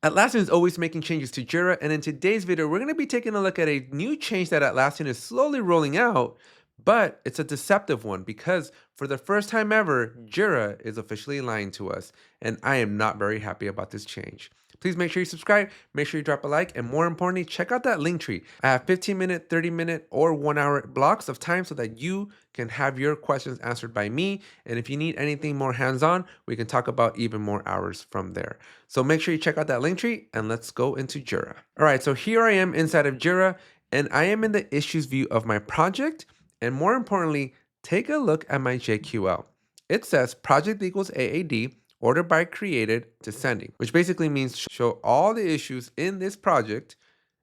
Atlassian is always making changes to Jira, and in today's video, we're going to be taking a look at a new change that Atlassian is slowly rolling out, but it's a deceptive one because for the first time ever, Jira is officially lying to us, and I am not very happy about this change. Please make sure you subscribe, make sure you drop a like, and more importantly, check out that Linktree. I have 15-minute, 30-minute, or 1-hour blocks of time so that you can have your questions answered by me. And if you need anything more hands-on, we can talk about even more hours from there. So make sure you check out that Linktree and let's go into Jira. All right, so here I am inside of Jira and I am in the issues view of my project. And more importantly, take a look at my JQL. It says project equals AAD, order by created descending, which basically means show all the issues in this project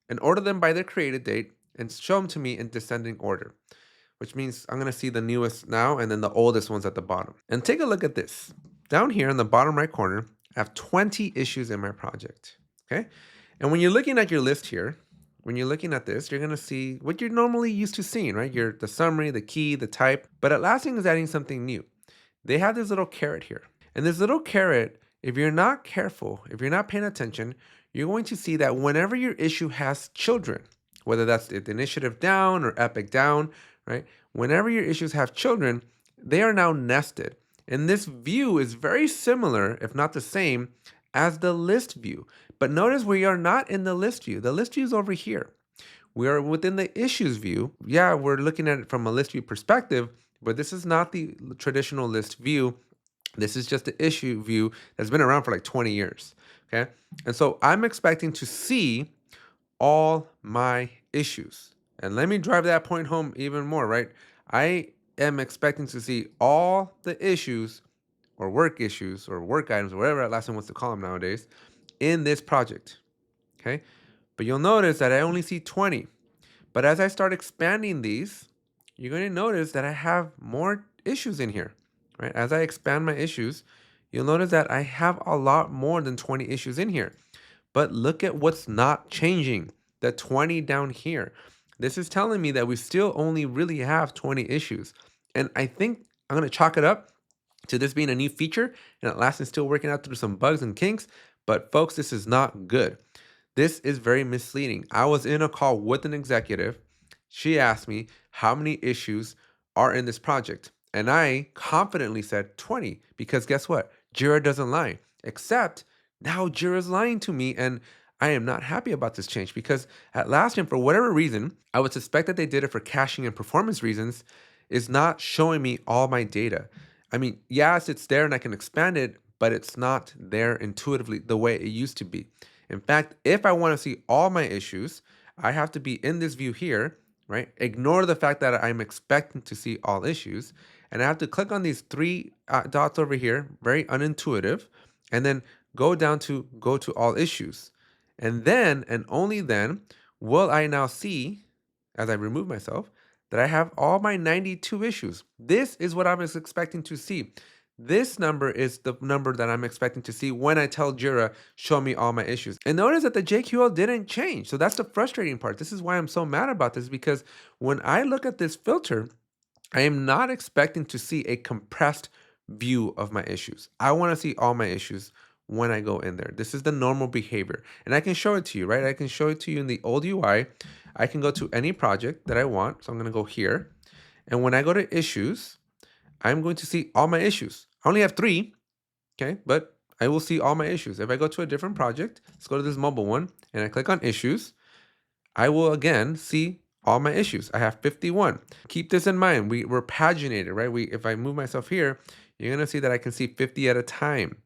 and order them by their created date and show them to me in descending order, which means I'm going to see the newest now and then the oldest ones at the bottom. And take a look at this. Down here in the bottom right corner, I have 20 issues in my project, okay? And when you're looking at your list here, when you're looking at this, you're gonna see what you're normally used to seeing, right? The summary, the key, the type, but Atlassian is adding something new. They have this little caret here. And this little caret, if you're not careful, if you're not paying attention, you're going to see that whenever your issue has children, whether that's the initiative down or epic down, right? Whenever your issues have children, they are now nested. And this view is very similar, if not the same, as the list view. But notice we are not in the list view. The list view is over here. We are within the issues view. Yeah, we're looking at it from a list view perspective, but this is not the traditional list view. This is just the issue view that's been around for like 20 years. Okay. And so I'm expecting to see all my issues. And let me drive that point home even more, right? I am expecting to see all the issues or work issues or work items, or whatever Atlassian wants to call them nowadays, in this project. Okay. But you'll notice that I only see 20. But as I start expanding these, you're going to notice that I have more issues in here, right? As I expand my issues, you'll notice that I have a lot more than 20 issues in here. But look at what's not changing, the 20 down here. This is telling me that we still only really have 20 issues. And I think I'm going to chalk it up to this being a new feature and Atlassian's still working out through some bugs and kinks. But folks, this is not good. This is very misleading. I was in a call with an executive. She asked me how many issues are in this project. And I confidently said 20 because guess what? Jira doesn't lie. Except now Jira is lying to me and I am not happy about this change because Atlassian, for whatever reason, I would suspect that they did it for caching and performance reasons, is not showing me all my data. I mean, yes, it's there and I can expand it, but it's not there intuitively the way it used to be. In fact, if I want to see all my issues, I have to be in this view here, right? Ignore the fact that I'm expecting to see all issues. And I have to click on these three dots over here, very unintuitive, and then go down to go to all issues. And then, and only then, will I now see, as I remove myself, that I have all my 92 issues. This is what I was expecting to see. This number is the number that I'm expecting to see when I tell Jira, show me all my issues. And notice that the JQL didn't change. So that's the frustrating part. This is why I'm so mad about this, because when I look at this filter, I am not expecting to see a compressed view of my issues. I want to see all my issues when I go in there. This is the normal behavior. And I can show it to you, right? I can show it to you in the old UI. I can go to any project that I want. So I'm going to go here. And when I go to issues, I'm going to see all my issues. I only have 3, okay? But I will see all my issues. If I go to a different project, let's go to this mobile one, and I click on issues, I will again see all my issues. I have 51. Keep this in mind. We're paginated, right? If I move myself here, you're gonna see that I can see 50 at a time.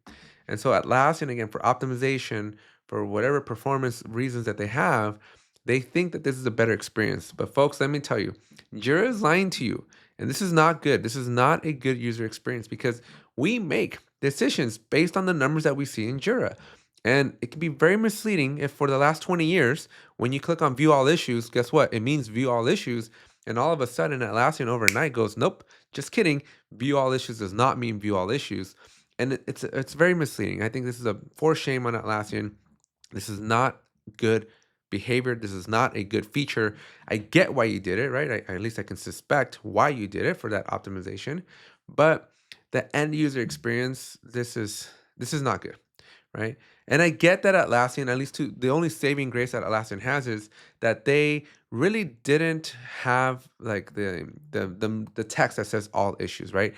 And so Atlassian, again, for optimization, for whatever performance reasons that they have, they think that this is a better experience. But folks, let me tell you, Jira is lying to you. And this is not good. This is not a good user experience because we make decisions based on the numbers that we see in Jira. And it can be very misleading if for the last 20 years, when you click on view all issues, guess what? It means view all issues. And all of a sudden Atlassian overnight goes, nope, just kidding. View all issues does not mean view all issues. And it's very misleading. I think this is a for shame on Atlassian. This is not good behavior. This is not a good feature. I get why you did it, right? At least I can suspect why you did it for that optimization. But the end user experience, this is not good, right? And I get that Atlassian, at least to the only saving grace that Atlassian has is that they really didn't have like the text that says all issues, right?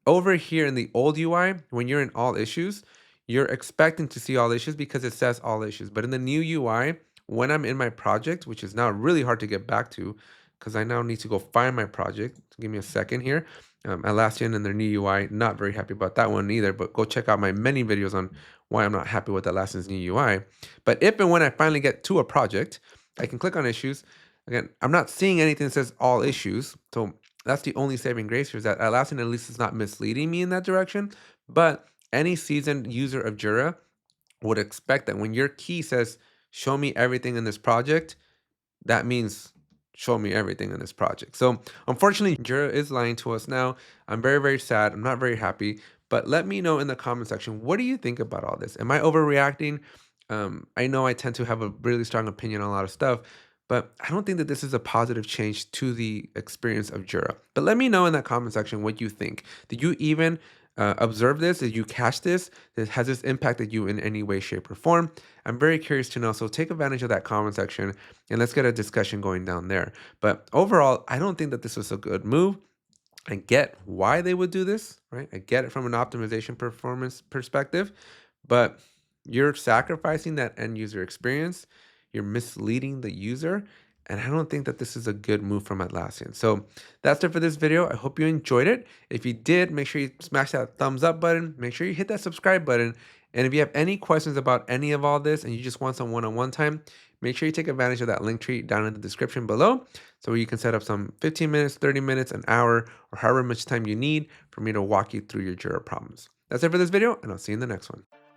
Over here in the old UI, when you're in all issues, you're expecting to see all issues because it says all issues. But in the new UI, when I'm in my project, which is now really hard to get back to, because I now need to go find my project. Give me a second here. Atlassian and their new UI, not very happy about that one either, but go check out my many videos on why I'm not happy with Atlassian's new UI. But if and when I finally get to a project, I can click on issues. Again, I'm not seeing anything that says all issues. So that's the only saving grace here is that Atlassian at least is not misleading me in that direction. But any seasoned user of Jira would expect that when your key says, show me everything in this project, that means show me everything in this project. So unfortunately, Jira is lying to us now. I'm very, very sad. I'm not very happy. But let me know in the comment section, what do you think about all this? Am I overreacting? I know I tend to have a really strong opinion on a lot of stuff, but I don't think that this is a positive change to the experience of Jira. But let me know in that comment section what you think. Did you even observe this? Did you catch this? Has this impacted you in any way, shape, or form? I'm very curious to know. So take advantage of that comment section and let's get a discussion going down there. But overall, I don't think that this was a good move. I get why they would do this, right? I get it from an optimization performance perspective, but you're sacrificing that end user experience. You're misleading the user. And I don't think that this is a good move from Atlassian. So that's it for this video. I hope you enjoyed it. If you did, make sure you smash that thumbs up button. Make sure you hit that subscribe button. And if you have any questions about any of all this and you just want some one-on-one time, make sure you take advantage of that link tree down in the description below. So you can set up some 15 minutes, 30 minutes, an hour, or however much time you need for me to walk you through your Jira problems. That's it for this video, and I'll see you in the next one.